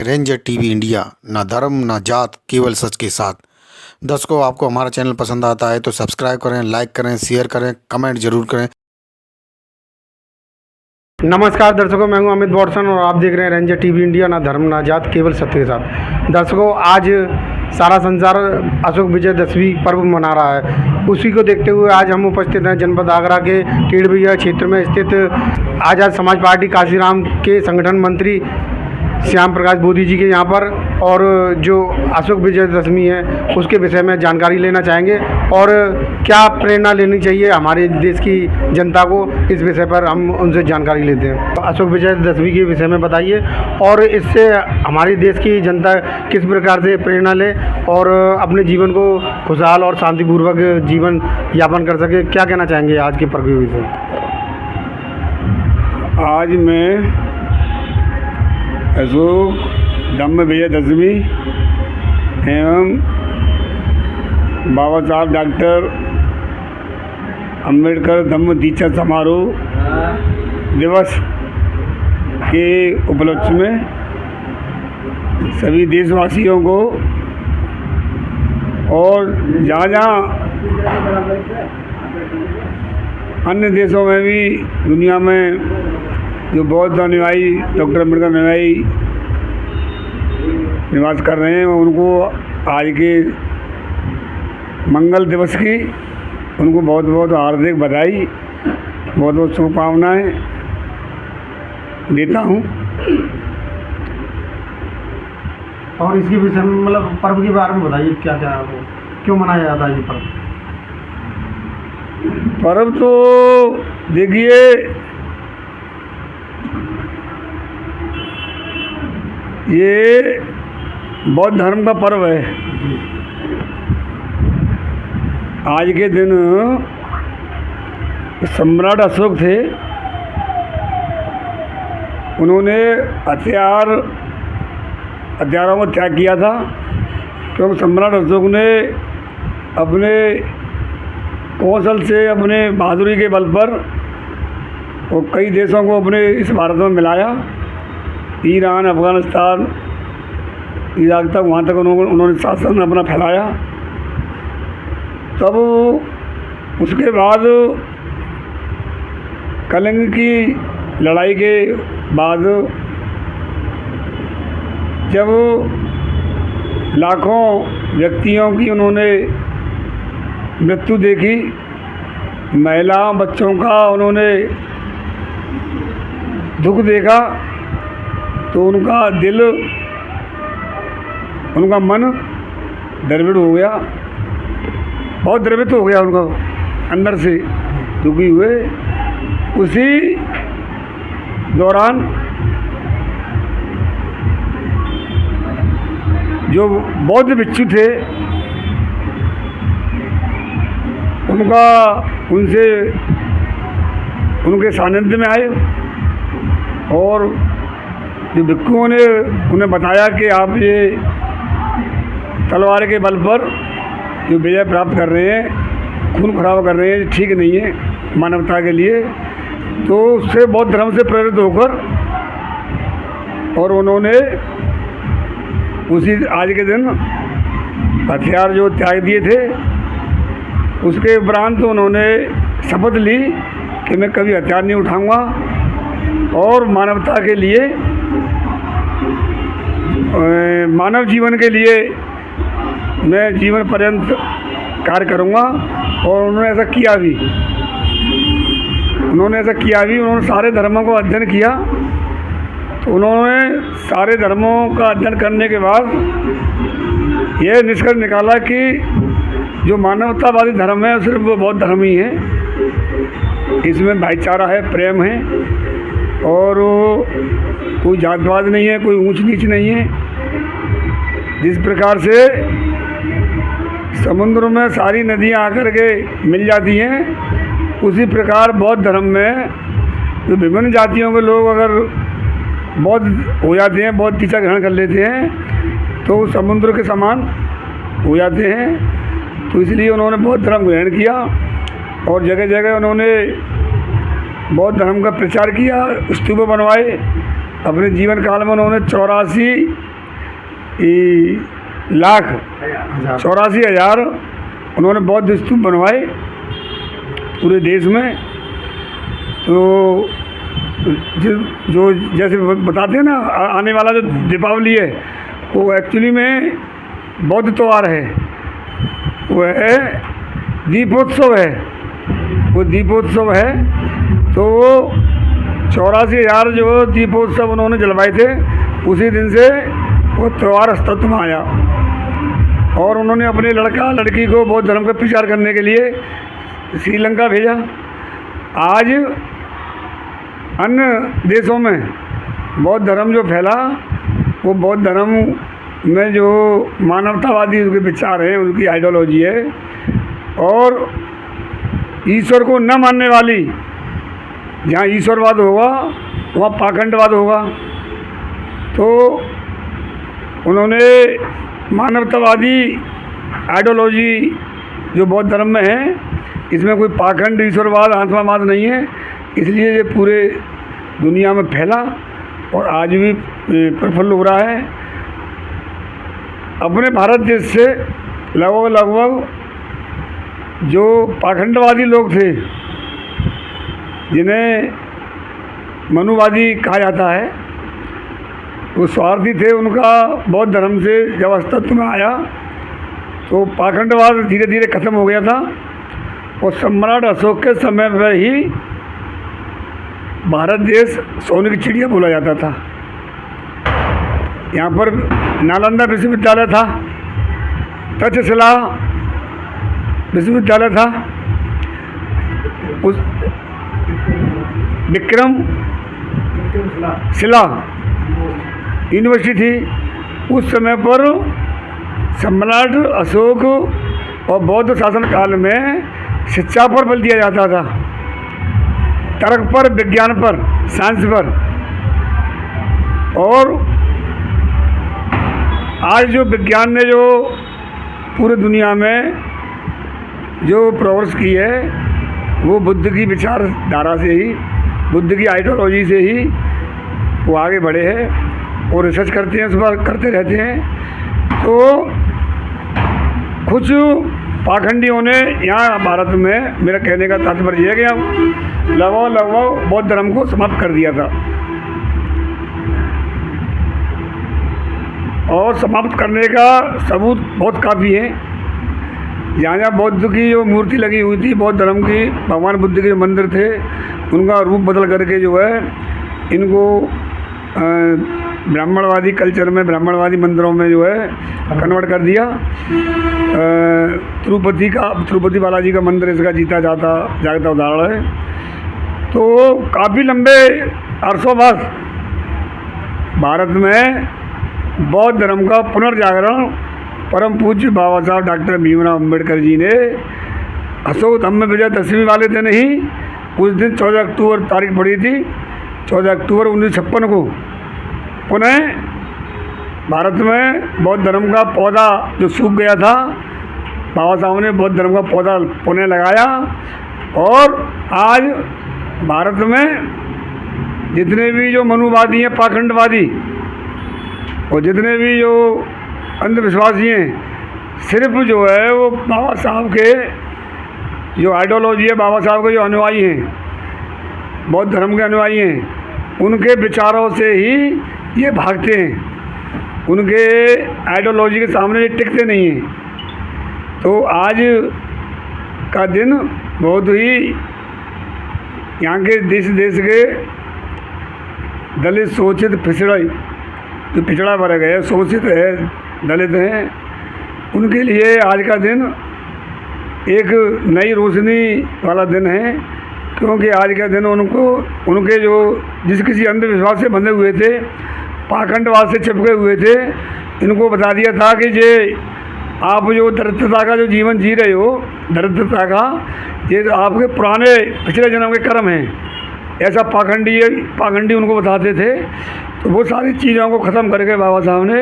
Ranger TV India, ना धर्म ना जात, केवल सच के साथ। दर्शकों, आपको हमारा चैनल पसंद आता है तो सब्सक्राइब करें, लाइक करें, शेयर करें, कमेंट जरूर करें। नमस्कार दर्शकों, मैं हूं अमित वॉटसन और आप देख रहे हैं रेंजर टीवी इंडिया, ना धर्म ना जात, केवल सत्य के साथ। दर्शकों, आज सारा संसार अशोक विजयदशमी पर्व मना रहा है। उसी को देखते हुए आज हम उपस्थित हैं जनपद आगरा के टेढ़बिया क्षेत्र में स्थित आज़ाद समाज पार्टी काशीराम के संगठन मंत्री श्याम प्रकाश बोधी जी के यहाँ पर, और जो अशोक विजयदशमी है उसके विषय में जानकारी लेना चाहेंगे और क्या प्रेरणा लेनी चाहिए हमारे देश की जनता को, इस विषय पर हम उनसे जानकारी लेते हैं। अशोक विजयदशमी के विषय में बताइए और इससे हमारे देश की जनता किस प्रकार से प्रेरणा ले और अपने जीवन को खुशहाल और शांतिपूर्वक जीवन यापन कर सके। क्या कहना चाहेंगे आज के पर्व के विषय? आज मैं अशोक धम्म विजयदशमी एवं बाबा साहब डॉक्टर अम्बेडकर धम्म दीक्षा समारोह दिवस के उपलक्ष्य में सभी देशवासियों को और जहाँ अन्य देशों में भी दुनिया में जो बौद्ध अनुयायी डॉक्टर अम्बेडकर अनुयायी निवास कर रहे हैं, उनको आज के मंगल दिवस की उनको बहुत बहुत हार्दिक बधाई, बहुत बहुत शुभकामनाएँ देता हूँ। और इसके विषय में मतलब पर्व के बारे में बताइए, क्या क्या है, क्यों मनाया जाता है ये पर्व? पर्व तो देखिए, ये बौद्ध धर्म का पर्व है। आज के दिन सम्राट अशोक थे, उन्होंने हथियारों को त्याग किया था, क्योंकि सम्राट अशोक ने अपने कौशल से, अपने बहादुरी के बल पर वो कई देशों को अपने इस भारत में मिलाया। ईरान, अफ़गानिस्तान, इराक तक, वहाँ तक उन्होंने शासन अपना फैलाया। तब उसके बाद कलिंग की लड़ाई के बाद जब लाखों व्यक्तियों की उन्होंने मृत्यु देखी, महिला बच्चों का उन्होंने दुख देखा, तो उनका दिल, उनका मन द्रविड़ हो गया, बहुत द्रवित हो गया, उनका अंदर से दुखी हुए। उसी दौरान जो बौद्ध भिक्षु थे, उनके सानिध्य में आए और जो भिक्षुओं ने उन्हें बताया कि आप ये तलवार के बल पर जो विजय प्राप्त कर रहे हैं, खून खराबा कर रहे हैं, ठीक नहीं है मानवता के लिए। तो उससे बौद्ध धर्म से प्रेरित होकर और उन्होंने उसी आज के दिन हथियार जो त्याग दिए थे, उसके उपरांत उन्होंने शपथ ली कि मैं कभी हथियार नहीं उठाऊंगा और मानवता के लिए, मानव जीवन के लिए मैं जीवन पर्यंत कार्य करूंगा। और उन्होंने ऐसा किया भी। उन्होंने सारे धर्मों को अध्ययन किया। तो उन्होंने सारे धर्मों का अध्ययन करने के बाद यह निष्कर्ष निकाला कि जो मानवतावादी धर्म है सिर्फ वो बौद्ध धर्म ही है। इसमें भाईचारा है, प्रेम है और कोई जातवाद नहीं है, कोई ऊंच नीच नहीं है। जिस प्रकार से समुद्र में सारी नदियां आकर के मिल जाती हैं, उसी प्रकार बौद्ध धर्म में जो विभिन्न जातियों के लोग अगर बौद्ध हो जाते हैं, बौद्ध दीक्षा ग्रहण कर लेते हैं, तो समुद्र के समान हो जाते हैं। तो इसलिए उन्होंने बौद्ध धर्म ग्रहण किया और जगह जगह उन्होंने बौद्ध धर्म का प्रचार किया, स्तूप बनवाए। अपने जीवन काल में उन्होंने 84 84,000 उन्होंने बौद्ध स्तूप बनवाए पूरे देश में। तो जो जैसे बताते हैं ना, आने वाला जो दीपावली है वो एक्चुअली में बौद्ध त्यौहार है, वो है दीपोत्सव है, वो दीपोत्सव है। तो वो 84,000 जो दीपोत्सव उन्होंने जलवाए थे, उसी दिन से वो त्यौहार अस्तित्व में आया। और उन्होंने अपने लड़का लड़की को बौद्ध धर्म का प्रचार करने के लिए श्रीलंका भेजा। आज अन्य देशों में बौद्ध धर्म जो फैला, वो बौद्ध धर्म में जो मानवतावादी उनके विचार हैं, उनकी आइडियोलॉजी है, और ईश्वर को न मानने वाली, जहाँ ईश्वरवाद होगा वहाँ पाखंडवाद होगा। तो उन्होंने मानवतावादी आइडियोलॉजी जो बौद्ध धर्म में है, इसमें कोई पाखंड, ईश्वरवाद, आत्मावाद नहीं है, इसलिए ये पूरे दुनिया में फैला और आज भी प्रफुल्ल हो रहा है। अपने भारत देश से लगभग जो पाखंडवादी लोग थे, जिन्हें मनुवादी कहा जाता है, वो स्वार्थी थे, उनका बौद्ध धर्म से जब अस्तित्व में आया तो पाखंडवाद धीरे धीरे खत्म हो गया था। और सम्राट अशोक के समय पर ही भारत देश सोने की चिड़िया बोला जाता था। यहाँ पर नालंदा विश्वविद्यालय था, तक्षशिला विश्वविद्यालय था, उस विक्रमशिला यूनिवर्सिटी थी। उस समय पर सम्राट अशोक और बौद्ध शासन काल में शिक्षा पर बल दिया जाता था, तर्क पर, विज्ञान पर, साइंस पर। और आज जो विज्ञान ने जो पूरे दुनिया में जो प्रोग्रेस की है, वो बुद्ध की विचारधारा से ही, बुद्ध की आइडियोलॉजी से ही वो आगे बढ़े हैं और रिसर्च करते हैं, उस पर करते रहते हैं। तो कुछ पाखंडियों ने यहाँ भारत में, मेरा कहने का तात्पर्य है कि लगभग बौद्ध धर्म को समाप्त कर दिया था। और समाप्त करने का सबूत बहुत काफ़ी है। जहाँ जहाँ बौद्ध की जो मूर्ति लगी हुई थी, बौद्ध धर्म की, भगवान बुद्ध के जो मंदिर थे, उनका रूप बदल करके जो है इनको ब्राह्मणवादी कल्चर में, ब्राह्मणवादी मंदिरों में जो है कन्वर्ट कर दिया। तिरुपति बालाजी का मंदिर इसका जीता जागता उदाहरण है। तो काफ़ी लंबे अरसों बाद भारत में बौद्ध धर्म का पुनर्जागरण परम पूज्य बाबा साहब डॉक्टर भीमराव अम्बेडकर जी ने अशोक धम्म विजयदशमी वाले दिन ही, उस दिन 14 अक्टूबर तारीख पड़ी थी, 14 अक्टूबर 1956 को पुनः भारत में बौद्ध धर्म का पौधा जो सूख गया था, बाबा साहब ने बौद्ध धर्म का पौधा पुनः लगाया। और आज भारत में जितने भी जो मनुवादी हैं, पाखंडवादी, और जितने भी जो अंधविश्वासी हैं, सिर्फ जो है वो बाबा साहब के जो आइडियोलॉजी है, बाबा साहब के जो अनुयायी हैं, बौद्ध धर्म के अनुयायी हैं, उनके विचारों से ही ये भागते हैं, उनके आइडियोलॉजी के सामने ये टिकते नहीं हैं। तो आज का दिन बहुत ही यहाँ के देश के दलित, शोषित, जो पिछड़ा वर्ग है, शोषित है, दलित हैं, उनके लिए आज का दिन एक नई रोशनी वाला दिन है। क्योंकि आज का दिन उनके जो जिस किसी अंधविश्वास से बंधे हुए थे, पाखंडवाद से चिपके हुए थे, इनको बता दिया था कि ये आप जो दरिद्रता का जो जीवन जी रहे हो, दरिद्रता का, ये आपके पुराने पिछले जन्म के कर्म हैं। ऐसा पाखंडी उनको बताते थे। तो वो सारी चीज़ों को ख़त्म करके बाबा साहब ने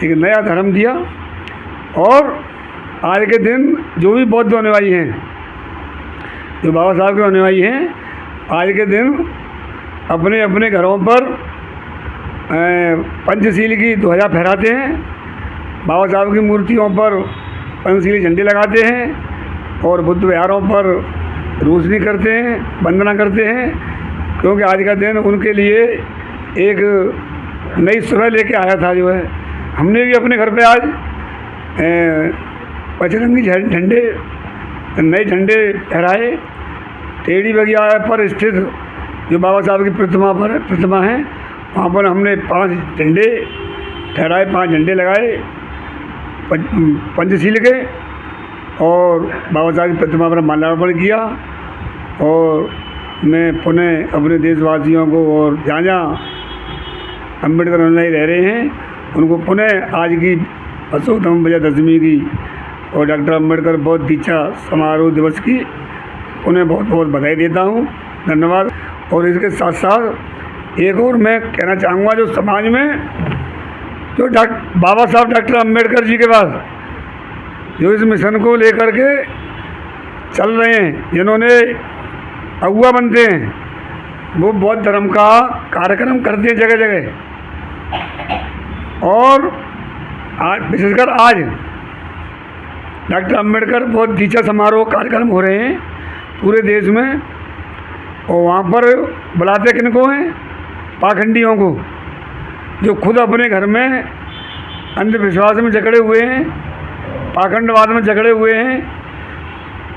एक नया धर्म दिया। और आज के दिन जो भी बौद्ध अनुयायी हैं, जो बाबा साहब के अनुयायी हैं, आज के दिन अपने अपने घरों पर पंचशील की ध्वजा फहराते हैं बाबा साहब की मूर्तियों पर पंचशीली झंडे लगाते हैं और बुद्ध विहारों पर रोशनी करते हैं, वंदना करते हैं, क्योंकि आज का दिन उनके लिए एक नई सुबह लेके आया था। जो है हमने भी अपने घर पे आज बजरंगी झंडे, नए झंडे फहराए। टेढ़ी बगिया पर स्थित जो बाबा साहब की प्रतिमा है वहाँ पर हमने 5 झंडे फहराए, 5 झंडे लगाए पंचशील के, और बाबा साहब की प्रतिमा पर माल्यार्पण किया। और मैं पुनः अपने देशवासियों को और जहाँ जहाँ अम्बेडकर अनुयायी रह रहे हैं उनको पुनः आज की अशोक धम्म विजयदशमी की और डॉक्टर अम्बेडकर बौद्ध दीक्षा समारोह दिवस की उन्हें बहुत बहुत बधाई देता हूँ। धन्यवाद। और इसके साथ साथ एक और मैं कहना चाहूँगा, जो समाज में जो बाबा साहब डॉक्टर अम्बेडकर जी के पास जो इस मिशन को लेकर के चल रहे हैं, जिन्होंने अगुआ बनते हैं, वो बौद्ध धर्म का कार्यक्रम करते हैं जगह जगह। और आज विशेषकर आज डॉक्टर अम्बेडकर बौद्ध दीक्षा समारोह कार्यक्रम हो रहे हैं पूरे देश में, और वहाँ पर बुलाते किनको हैं? पाखंडियों को, जो खुद अपने घर में अंधविश्वास में जकड़े हुए हैं, पाखंडवाद में जकड़े हुए हैं,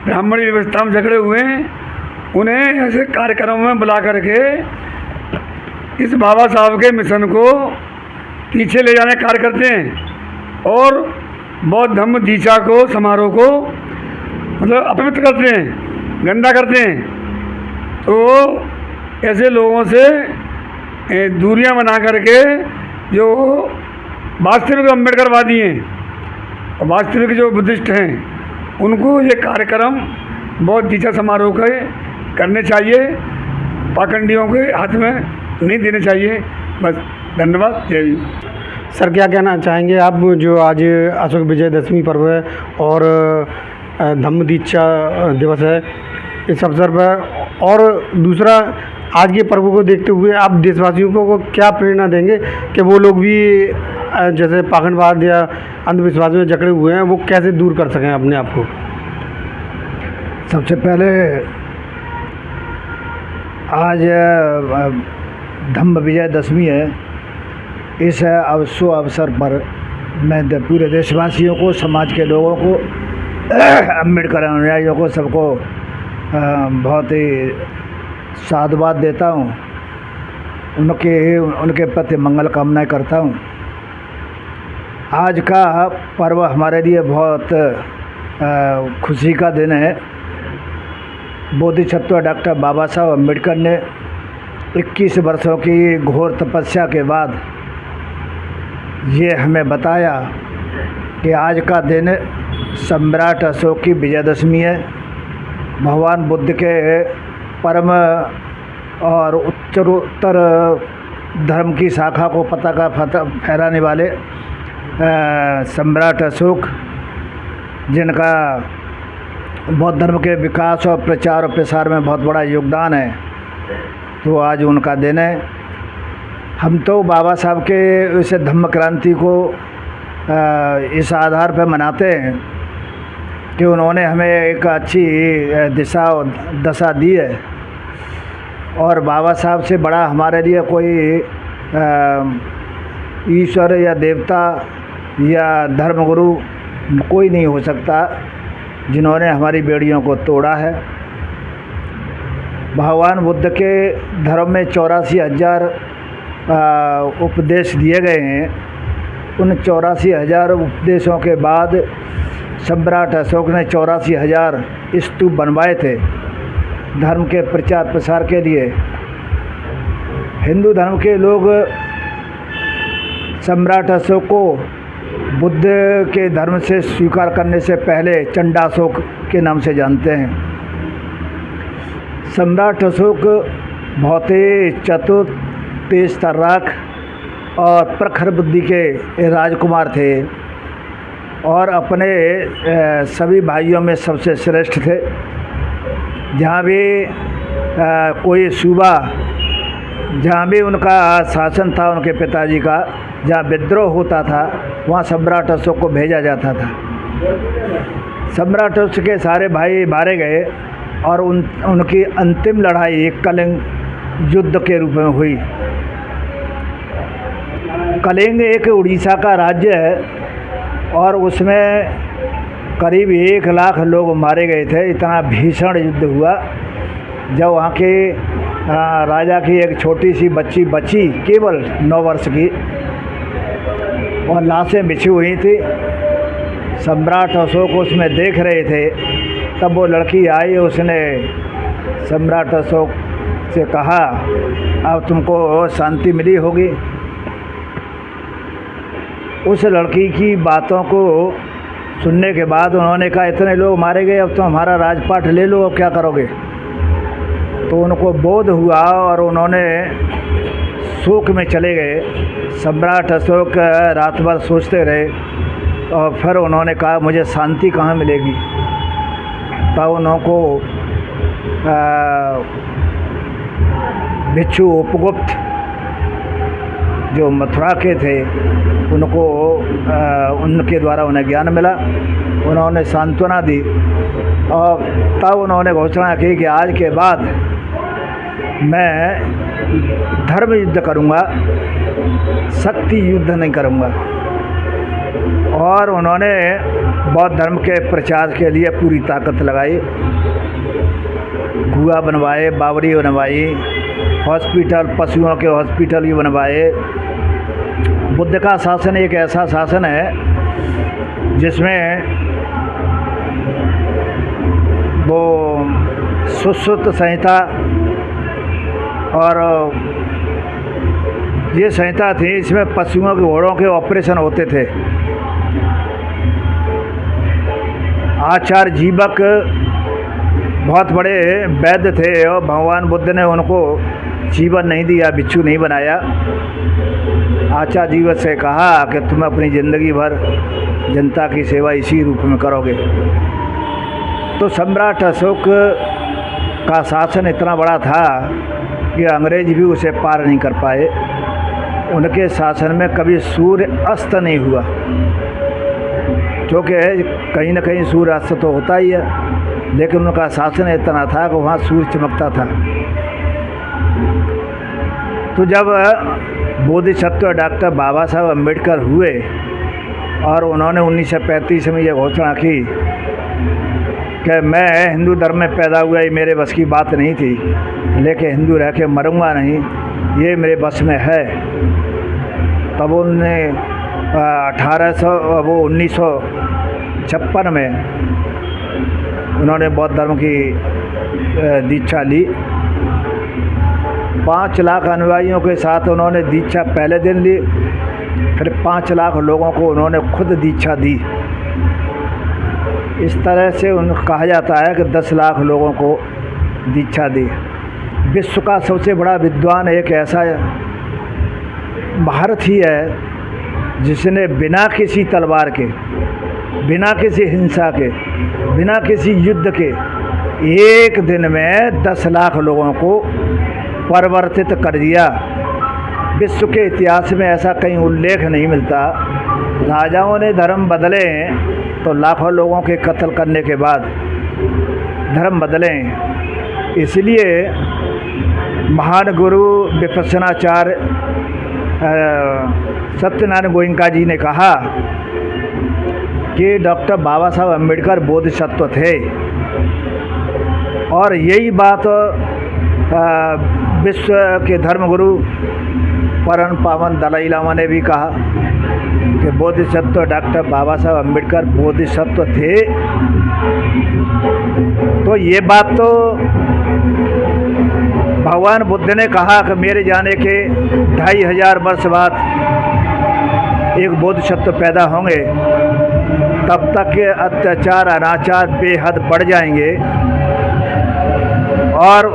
ब्राह्मणी व्यवस्था में जकड़े हुए हैं। उन्हें ऐसे कार्यक्रमों में बुला करके इस बाबा साहब के मिशन को पीछे ले जाने का कार्य करते हैं और बौद्ध धम्म दीक्षा को समारोह को मतलब अपवित्र करते हैं, गंदा करते हैं। तो ऐसे लोगों से दूरियां बना करके जो वास्तविक अम्बेडकरवादी हैं और वास्तविक जो बुद्धिस्ट हैं, उनको ये कार्यक्रम बौद्ध दीक्षा समारोह के करने चाहिए, पाखंडियों के हाथ में नहीं देने चाहिए। बस, धन्यवाद। जय हिंद। सर, क्या कहना चाहेंगे आप, जो आज अशोक विजयदशमी पर्व है और धम्म दीक्षा दिवस है, इस अवसर पर, और दूसरा आज के पर्व को देखते हुए आप देशवासियों को क्या प्रेरणा देंगे कि वो लोग भी जैसे पाखंडवाद या अंधविश्वास में जकड़े हुए हैं, वो कैसे दूर कर सकें अपने आप को? सबसे पहले आज धम्म विजयदशमी है। इस शुभ अवसर पर मैं पूरे देशवासियों को, समाज के लोगों को, अम्बेडकर अनुयायियों को, सबको बहुत ही साधुवाद देता हूँ। उनके प्रति मंगल कामनाएं करता हूँ। आज का पर्व हमारे लिए बहुत खुशी का दिन है। बोधिसत्व डॉक्टर बाबा साहब अम्बेडकर ने 21 वर्षों की घोर तपस्या के बाद ये हमें बताया कि आज का दिन सम्राट अशोक की विजयदशमी है। भगवान बुद्ध के परम और उत्तरोत्तर धर्म की शाखा को पताका फहराने वाले सम्राट अशोक, जिनका बौद्ध धर्म के विकास और प्रचार और प्रसार में बहुत बड़ा योगदान है, तो आज उनका दिन है। हम तो बाबा साहब के इस धम्म क्रांति को इस आधार पर मनाते हैं कि उन्होंने हमें एक अच्छी दिशा और दशा दी है, और बाबा साहब से बड़ा हमारे लिए कोई ईश्वर या देवता या धर्मगुरु कोई नहीं हो सकता, जिन्होंने हमारी बेड़ियों को तोड़ा है। भगवान बुद्ध के धर्म में 84,000 उपदेश दिए गए हैं। उन 84,000 उपदेशों के बाद सम्राट अशोक ने 84,000 स्तूप बनवाए थे धर्म के प्रचार प्रसार के लिए। हिंदू धर्म के लोग सम्राट अशोक को बुद्ध के धर्म से स्वीकार करने से पहले चंडाशोक के नाम से जानते हैं। सम्राट अशोक बहुत ही चतुर, तेज तर्राक और प्रखर बुद्धि के राजकुमार थे, और अपने सभी भाइयों में सबसे श्रेष्ठ थे। जहाँ भी कोई सूबा, जहाँ भी उनका शासन था उनके पिताजी का, जहाँ विद्रोह होता था वहाँ सम्राट अशोक को भेजा जाता था। सम्राट अशोक के सारे भाई मारे गए और उनकी अंतिम लड़ाई एक कलिंग युद्ध के रूप में हुई। कलिंग एक उड़ीसा का राज्य है और उसमें करीब 1 लाख लोग मारे गए थे। इतना भीषण युद्ध हुआ जब वहाँ के राजा की एक छोटी सी बच्ची बची, केवल 9 वर्ष की, और लाशें बिछी हुई थी। सम्राट अशोक उसमें देख रहे थे, तब वो लड़की आई, उसने सम्राट अशोक से कहा अब तुमको शांति मिली होगी। उस लड़की की बातों को सुनने के बाद उन्होंने कहा इतने लोग मारे गए, अब तो हमारा राजपाट ले लो, अब क्या करोगे। तो उनको बोध हुआ और उन्होंने शोक में चले गए। सम्राट अशोक रात भर सोचते रहे और फिर उन्होंने कहा मुझे शांति कहाँ मिलेगी। तब उनको भिक्षु उपगुप्त जो मथुरा के थे उनको उनके द्वारा उन्हें ज्ञान मिला। उन्होंने सांत्वना दी और तब उन्होंने घोषणा की कि आज के बाद मैं धर्म युद्ध करूँगा, शक्ति युद्ध नहीं करूँगा। और उन्होंने बौद्ध धर्म के प्रचार के लिए पूरी ताकत लगाई। कुआं बनवाए, बावड़ी बनवाई, हॉस्पिटल, पशुओं के हॉस्पिटल भी बनवाए। बुद्ध का शासन एक ऐसा शासन है जिसमें वो सुश्रुत संहिता और ये संहिता थी, इसमें पशुओं के घोड़ों के ऑपरेशन होते थे। आचार्य जीवक बहुत बड़े वैद्य थे और भगवान बुद्ध ने उनको जीवन नहीं दिया, भिक्षु नहीं बनाया। आचार्य जीवक से कहा कि तुम अपनी ज़िंदगी भर जनता की सेवा इसी रूप में करोगे। तो सम्राट अशोक का शासन इतना बड़ा था कि अंग्रेज भी उसे पार नहीं कर पाए। उनके शासन में कभी सूर्य अस्त नहीं हुआ, क्योंकि कहीं न कहीं सूर्य अस्त तो होता ही है, लेकिन उनका शासन इतना था कि वहाँ सूर्य चमकता था। तो जब बोधिसत्व डॉक्टर बाबा साहब अम्बेडकर हुए और उन्होंने 1935 में यह घोषणा की कि मैं हिंदू धर्म में पैदा हुआ, ये मेरे बस की बात नहीं थी, लेकिन हिंदू रह के मरूंगा नहीं, ये मेरे बस में है। तब उन्होंने 1956 में उन्होंने बौद्ध धर्म की दीक्षा ली। 5 लाख अनुयायियों के साथ उन्होंने दीक्षा पहले दिन ली, फिर 5 लाख लोगों को उन्होंने खुद दीक्षा दी। इस तरह से कहा जाता है कि 10 लाख लोगों को दीक्षा दी। विश्व का सबसे बड़ा विद्वान एक ऐसा भारत ही है जिसने बिना किसी तलवार के, बिना किसी हिंसा के, बिना किसी युद्ध के एक दिन में 10 लाख लोगों को परिवर्तित कर दिया। विश्व के इतिहास में ऐसा कहीं उल्लेख नहीं मिलता। राजाओं ने धर्म बदले तो लाखों लोगों के कत्ल करने के बाद धर्म बदले। इसलिए महान गुरु विपस्सनाचार्य सत्यनारायण गोयनका जी ने कहा कि डॉक्टर बाबा साहब अम्बेडकर बोधिसत्व थे, और यही बात विश्व के धर्मगुरु परम पावन दलाई लामा ने भी कहा कि बोधिसत्व डॉक्टर बाबा साहब अम्बेडकर बोधिसत्व थे। तो ये बात तो भगवान बुद्ध ने कहा कि मेरे जाने के 2500 वर्ष बाद एक बोधिसत्व पैदा होंगे, तब तक के अत्याचार अनाचार बेहद बढ़ जाएंगे, और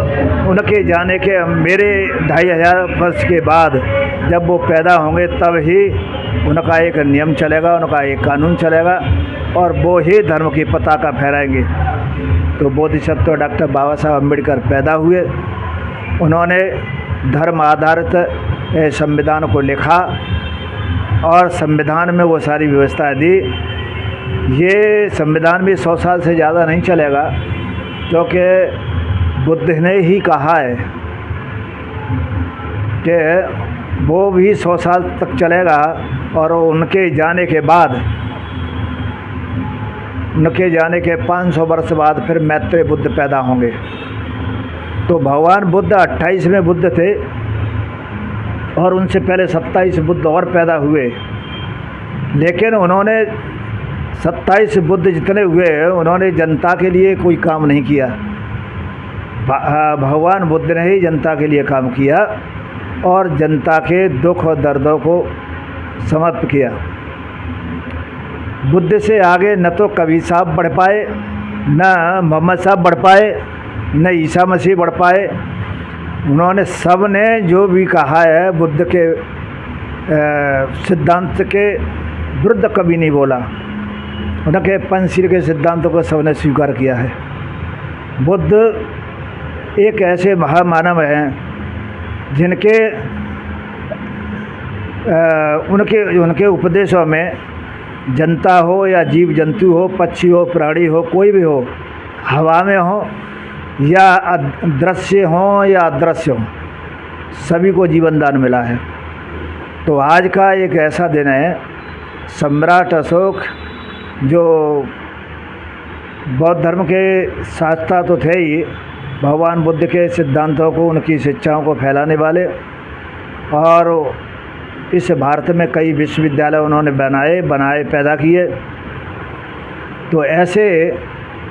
उनके जाने के मेरे 2500 वर्ष के बाद जब वो पैदा होंगे तब ही उनका एक नियम चलेगा, उनका एक कानून चलेगा, और वो ही धर्म की पताका फहराएंगे। तो बोधिसत्व डॉक्टर बाबा साहब अम्बेडकर पैदा हुए। उन्होंने धर्म आधारित संविधान को लिखा और संविधान में वो सारी व्यवस्था दी। ये संविधान भी 100 साल से ज़्यादा नहीं चलेगा, क्योंकि बुद्ध ने ही कहा है कि वो भी 100 साल तक चलेगा और उनके जाने के बाद, उनके जाने के 500 वर्ष बाद फिर मैत्रेय बुद्ध पैदा होंगे। तो भगवान बुद्ध 28वें बुद्ध थे और उनसे पहले 27 बुद्ध और पैदा हुए, लेकिन उन्होंने 27 बुद्ध जितने हुए उन्होंने जनता के लिए कोई काम नहीं किया। भगवान बुद्ध ने ही जनता के लिए काम किया और जनता के दुख और दर्दों को समाप्त किया। बुद्ध से आगे न तो कबीर साहब बढ़ पाए, न मोहम्मद साहब बढ़ पाए, न ईसा मसीह बढ़ पाए। उन्होंने सब ने जो भी कहा है बुद्ध के सिद्धांत के विरुद्ध कभी नहीं बोला। उनके पंचशील के सिद्धांतों को सबने स्वीकार किया है। बुद्ध एक ऐसे महामानव हैं जिनके उनके उपदेशों में जनता हो या जीव जंतु हो, पक्षी हो, प्राणी हो, कोई भी हो, हवा में हो या दृश्य हो या अदृश्य हो, सभी को जीवन दान मिला है। तो आज का एक ऐसा दिन है, सम्राट अशोक जो बौद्ध धर्म के शास्त्रा तो थे ही, भगवान बुद्ध के सिद्धांतों को, उनकी शिक्षाओं को फैलाने वाले, और इस भारत में कई विश्वविद्यालय उन्होंने बनाए पैदा किए। तो ऐसे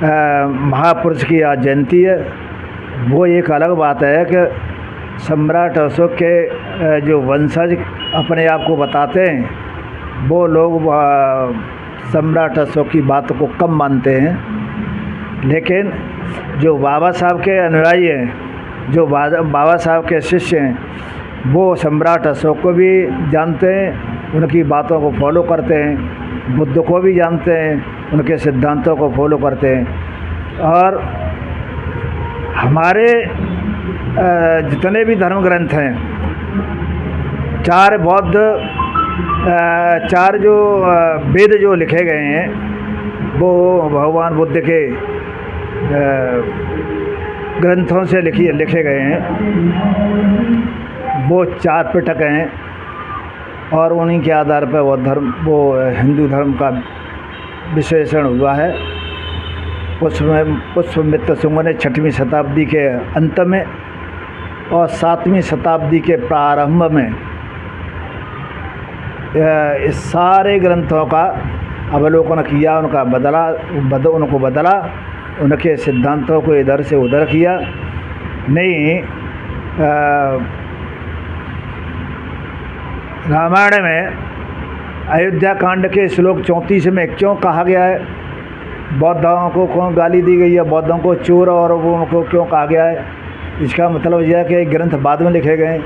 महापुरुष की आज जयंती है। वो एक अलग बात है कि सम्राट अशोक के जो वंशज अपने आप को बताते हैं, वो लोग सम्राट अशोक की बात को कम मानते हैं, लेकिन जो बाबा साहब के अनुयायी हैं, जो बाबा साहब के शिष्य हैं, वो सम्राट अशोक को भी जानते हैं, उनकी बातों को फॉलो करते हैं, बुद्ध को भी जानते हैं, उनके सिद्धांतों को फॉलो करते हैं। और हमारे जितने भी धर्म ग्रंथ हैं, चार जो वेद जो लिखे गए हैं, वो भगवान बुद्ध के ग्रंथों से लिखे गए हैं। वो 4 पिटक हैं और उन्हीं के आधार पर वो हिंदू धर्म का विशेषण हुआ है। पुष्यमित्र शुंग ने 6वीं शताब्दी के अंत में और 7वीं शताब्दी के प्रारंभ में इस सारे ग्रंथों का अवलोकन किया, उनको बदला, उनके सिद्धांतों को इधर से उधर किया। नहीं, रामायण में अयोध्या कांड के श्लोक 34 में क्यों कहा गया है, बौद्धों को कौन गाली दी गई है, बौद्धों को चोर और वो उनको क्यों कहा गया है? इसका मतलब यह है कि ग्रंथ बाद में लिखे गए।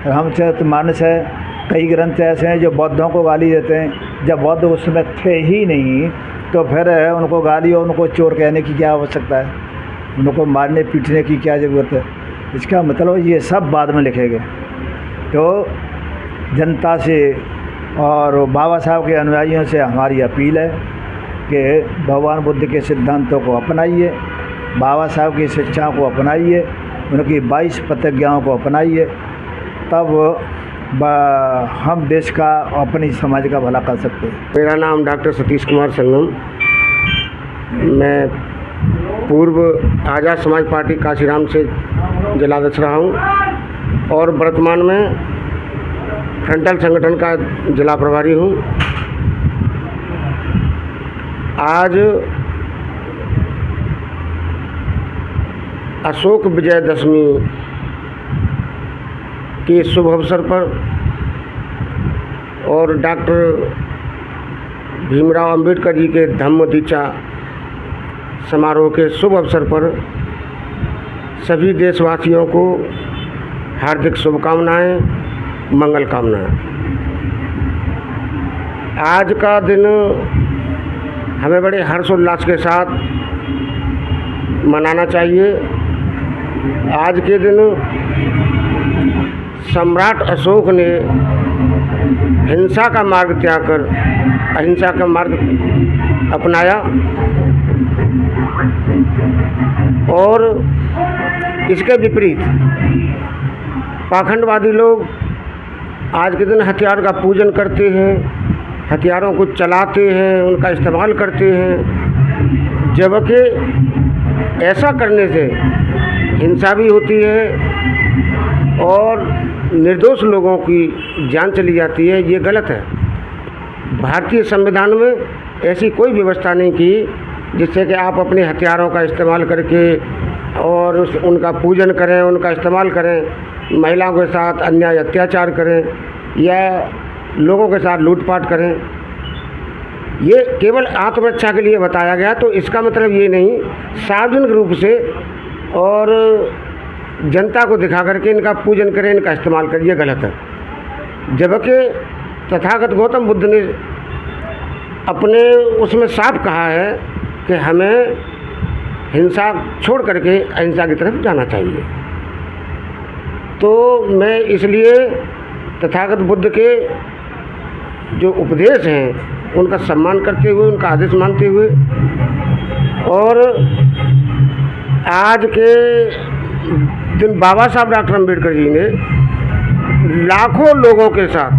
रामचरितमानस है, कई ग्रंथ ऐसे हैं जो बौद्धों को गाली देते हैं। जब बौद्ध उसमें थे ही नहीं तो फिर उनको गाली और उनको चोर कहने की क्या आवश्यकता है? उनको मारने पीटने की क्या ज़रूरत है? इसका मतलब ये सब बाद में लिखे गए। तो जनता से और बाबा साहब के अनुयायियों से हमारी अपील है कि भगवान बुद्ध के सिद्धांतों को अपनाइए, बाबा साहब की शिक्षाओं को अपनाइए, उनकी 22 प्रतिज्ञाओं को अपनाइए, तब हम देश का, अपनी समाज का भला कर सकते हैं। मेरा नाम डॉक्टर सतीश कुमार संगम, मैं पूर्व आज़ाद समाज पार्टी काशीराम से जिलाध्यक्ष रहा हूँ और वर्तमान में फ्रंटल संगठन का जिला प्रभारी हूँ। आज अशोक विजयदशमी के शुभ अवसर पर और डॉक्टर भीमराव अंबेडकर जी के धम्म दीक्षा समारोह के शुभ अवसर पर सभी देशवासियों को हार्दिक शुभकामनाएं, मंगल कामनाएं। आज का दिन हमें बड़े हर्षोल्लास के साथ मनाना चाहिए। आज के दिन सम्राट अशोक ने हिंसा का मार्ग त्याग कर अहिंसा का मार्ग अपनाया और इसके विपरीत पाखंडवादी लोग आज के दिन हथियार का पूजन करते हैं, हथियारों को चलाते हैं, उनका इस्तेमाल करते हैं, जबकि ऐसा करने से हिंसा भी होती है और निर्दोष लोगों की जान चली जाती है। ये गलत है। भारतीय संविधान में ऐसी कोई व्यवस्था नहीं की जिससे कि आप अपने हथियारों का इस्तेमाल करके और उनका पूजन करें, उनका इस्तेमाल करें, महिलाओं के साथ अन्याय अत्याचार करें या लोगों के साथ लूटपाट करें। ये केवल आत्मरक्षा के लिए बताया गया, तो इसका मतलब ये नहीं सार्वजनिक रूप से और जनता को दिखा करके इनका पूजन करें, इनका इस्तेमाल करें, ये गलत है। जबकि तथागत गौतम बुद्ध ने अपने उसमें साफ कहा है कि हमें हिंसा छोड़ करके अहिंसा की तरफ जाना चाहिए। तो मैं इसलिए तथागत बुद्ध के जो उपदेश हैं उनका सम्मान करते हुए, उनका आदेश मानते हुए और आज के दिन बाबा साहब डॉक्टर अम्बेडकर जी ने लाखों लोगों के साथ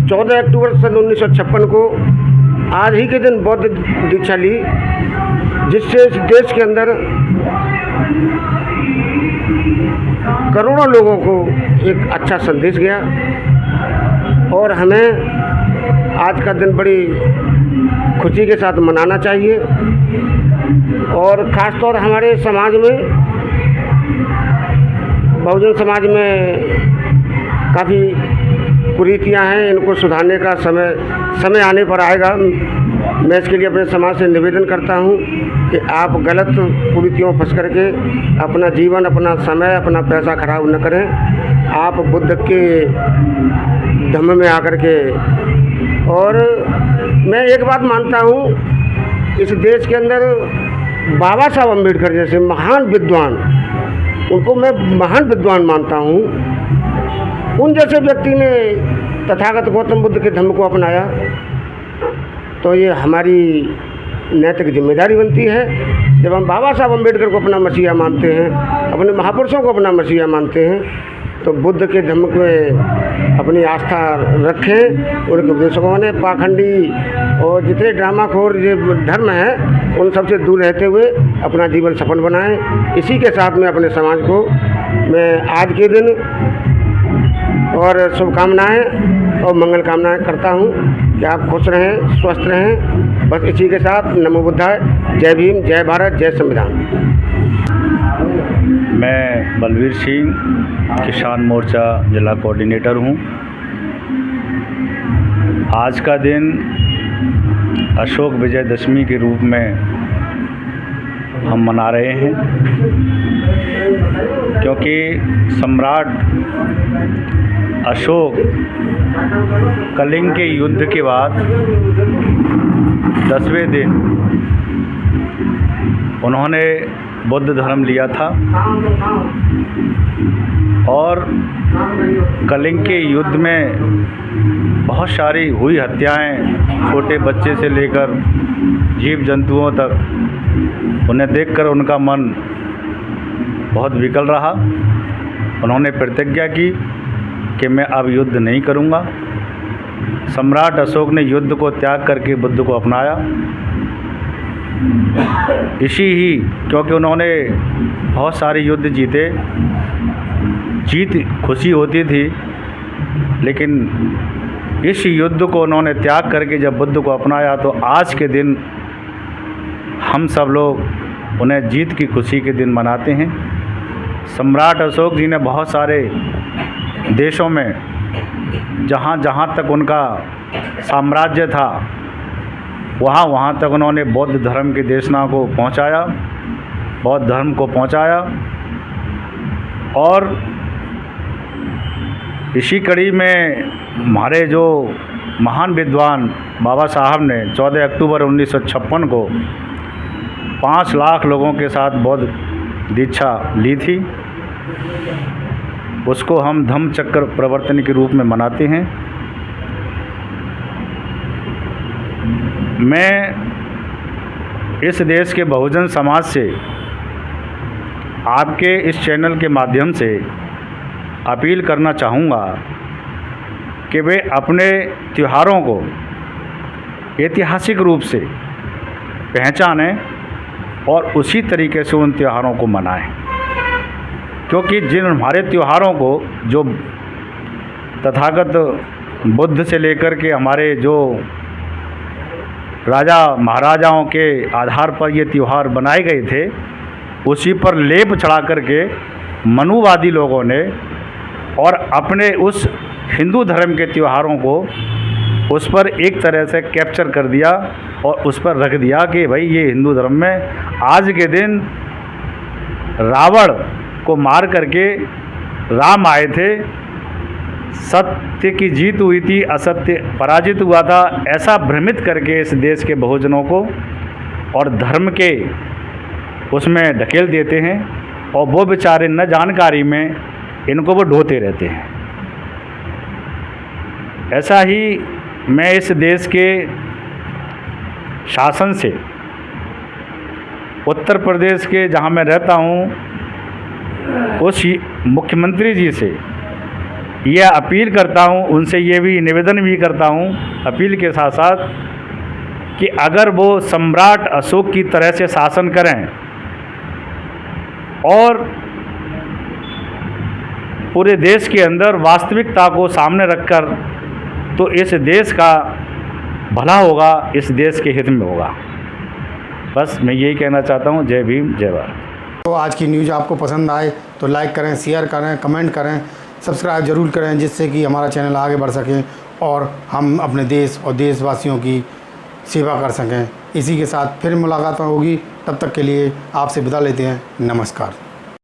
14 अक्टूबर सन 1956 को आज ही के दिन बौद्ध दीक्षा ली, जिससे इस देश के अंदर करोड़ों लोगों को एक अच्छा संदेश गया और हमें आज का दिन बड़ी खुशी के साथ मनाना चाहिए। और ख़ास तौर हमारे समाज में, बहुजन समाज में काफ़ी कुरीतियाँ हैं, इनको सुधारने का समय आने पर आएगा। मैं इसके लिए अपने समाज से निवेदन करता हूँ कि आप गलत कुरीतियों में फंस करके अपना जीवन, अपना समय, अपना पैसा खराब न करें। आप बुद्ध के धम्म में आकर के, और मैं एक बात मानता हूँ, इस देश के अंदर बाबा साहब अम्बेडकर जैसे महान विद्वान, उनको मैं महान विद्वान मानता हूँ, उन जैसे व्यक्ति ने तथागत गौतम बुद्ध के धम्म को अपनाया, तो ये हमारी नैतिक जिम्मेदारी बनती है। जब हम बाबा साहब अम्बेडकर को अपना मसीहा मानते हैं, अपने महापुरुषों को अपना मसीहा मानते हैं, तो बुद्ध के धम्म में अपनी आस्था रखें। उनके उपदेशकों ने पाखंडी और जितने ड्रामाखोर ये धर्म हैं उन सबसे दूर रहते हुए अपना जीवन सफल बनाएं। इसी के साथ में अपने समाज को मैं आज के दिन और शुभकामनाएं और मंगल कामनाएं करता हूं कि आप खुश रहें, स्वस्थ रहें। बस इसी के साथ नमो बुद्धाय, जय भीम, जय भारत, जय संविधान। मैं बलवीर सिंह, किसान मोर्चा जिला कोऑर्डिनेटर हूं। आज का दिन अशोक विजयदशमी के रूप में हम मना रहे हैं, क्योंकि सम्राट अशोक कलिंग के युद्ध के बाद 10वें दिन उन्होंने बौद्ध धर्म लिया था और कलिंग के युद्ध में बहुत सारी हुई हत्याएं, छोटे बच्चे से लेकर जीव जंतुओं तक। उन्हें देखकर उनका मन बहुत विकल रहा। उन्होंने प्रतिज्ञा की कि मैं अब युद्ध नहीं करूंगा। सम्राट अशोक ने युद्ध को त्याग करके बुद्ध को अपनाया। इसी ही क्योंकि उन्होंने बहुत सारे युद्ध जीते, जीत खुशी होती थी, लेकिन इस युद्ध को उन्होंने त्याग करके जब बुद्ध को अपनाया, तो आज के दिन हम सब लोग उन्हें जीत की खुशी के दिन मनाते हैं। सम्राट अशोक जी ने बहुत सारे देशों में जहाँ जहाँ तक उनका साम्राज्य था, वहाँ तक उन्होंने बौद्ध धर्म की देशना को पहुँचाया, बौद्ध धर्म को पहुँचाया। और इसी कड़ी में हमारे जो महान विद्वान बाबा साहब ने 14 अक्टूबर 1956 को 5 लाख लोगों के साथ बौद्ध दीक्षा ली थी। उसको हम धम्म चक्र प्रवर्तन के रूप में मनाते हैं। मैं इस देश के बहुजन समाज से आपके इस चैनल के माध्यम से अपील करना चाहूँगा कि वे अपने त्योहारों को ऐतिहासिक रूप से पहचानें और उसी तरीके से उन त्योहारों को मनाएं, क्योंकि जिन हमारे त्योहारों को जो तथागत बुद्ध से लेकर के हमारे जो राजा महाराजाओं के आधार पर ये त्यौहार बनाए गए थे, उसी पर लेप चढ़ा करके मनुवादी लोगों ने और अपने उस हिंदू धर्म के त्योहारों को उस पर एक तरह से कैप्चर कर दिया और उस पर रख दिया कि भाई ये हिंदू धर्म में आज के दिन रावण को मार करके राम आए थे, सत्य की जीत हुई थी, असत्य पराजित हुआ था, ऐसा भ्रमित करके इस देश के बहुजनों को और धर्म के उसमें ढकेल देते हैं और वो बेचारे न जानकारी में इनको वो ढोते रहते हैं। ऐसा ही मैं इस देश के शासन से, उत्तर प्रदेश के जहां मैं रहता हूं, उस मुख्यमंत्री जी से यह अपील करता हूं, उनसे ये भी निवेदन भी करता हूं अपील के साथ साथ कि अगर वो सम्राट अशोक की तरह से शासन करें और पूरे देश के अंदर वास्तविकता को सामने रखकर, तो इस देश का भला होगा, इस देश के हित में होगा। बस मैं यही कहना चाहता हूँ। जय भीम, जय भारत। तो आज की न्यूज़ आपको पसंद आए तो लाइक करें, शेयर करें, कमेंट करें, सब्सक्राइब ज़रूर करें, जिससे कि हमारा चैनल आगे बढ़ सके और हम अपने देश और देशवासियों की सेवा कर सकें। इसी के साथ फिर मुलाकात होगी, तब तक के लिए आपसे विदा लेते हैं। नमस्कार।